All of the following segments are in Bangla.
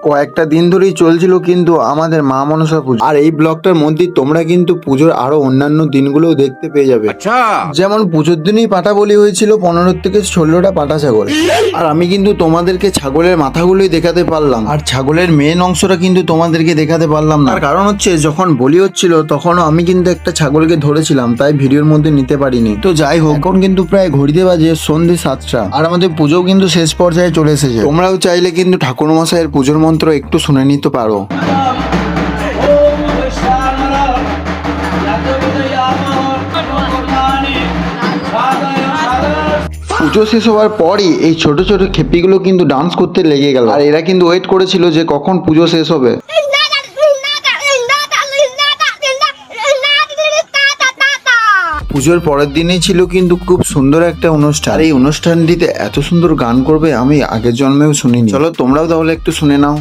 কয়েকটা দিন ধরেই চলছিল কিন্তু আমাদের মা মনসা পুজো। আর এই ব্লগটার মধ্যে তোমরা কিন্তু পুজোর আরো অন্যান্য দিনগুলোও দেখতে পেয়ে যাবে। যেমন পুজোর দিনই পাটা বলি হয়েছিল 15 থেকে 16টা পাটা ছাগল। আর আমি কিন্তু তোমাদেরকে ছাগলের মাথাগুলোই দেখাতে পারলাম, আর ছাগলের মেন অংশটা কিন্তু তোমাদেরকে দেখাতে পারলাম না। কারণ হচ্ছে যখন বলি হচ্ছিল তখনও আমি কিন্তু একটা ছাগলকে ধরেছিলাম, তাই ভিডিওর মধ্যে নিতে পারিনি। তো যাই হোক, এখন কিন্তু প্রায় ঘড়িতে বাজে সন্ধ্যে 7টা, আর আমাদের পুজোও কিন্তু শেষ পর্যায়ে চলে এসেছে। তোমরাও চাইলে কিন্তু ঠাকুর মশাইয়ের পুজোর মন্ত্র একটু শুনে নিতে পারো। পুজো শেষ হওয়ার পরই এই ছোট ছোট খেপিগুলো কিন্তু ডান্স করতে লেগে গেল, আর এরা কিন্তু ওয়েট করেছিল যে কখন পুজো শেষ হবে। পুজোর পরের দিনেই ছিল কিন্তু খুব সুন্দর একটা অনুষ্ঠান, আর এই অনুষ্ঠানটিতে এত সুন্দর গান করবে আমি আগের জন্মেও শুনিনি। চলো তোমরাও তাহলে একটু শুনে নাও।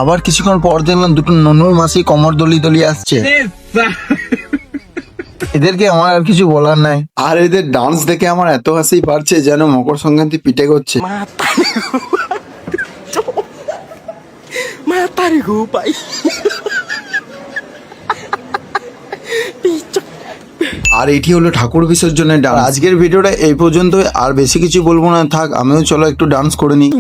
আবার কিছুক্ষণ পর দেখলাম দুটো ননুর মাসি কমর দলি আসছে। এদেরকে আমার আর কিছু বলার নাই, আর এদের ডান্স দেখে আমার এত হাসি পাচ্ছে যেন মকর সংক্রান্তি পিঠে করছে। আর এটি হলো ঠাকুর বিসর্জনের ডান্স। আজকের ভিডিওটা এই পর্যন্ত, আর বেশি কিছু বলবো না, থাক আমিও চলো একটু ডান্স করে নিই।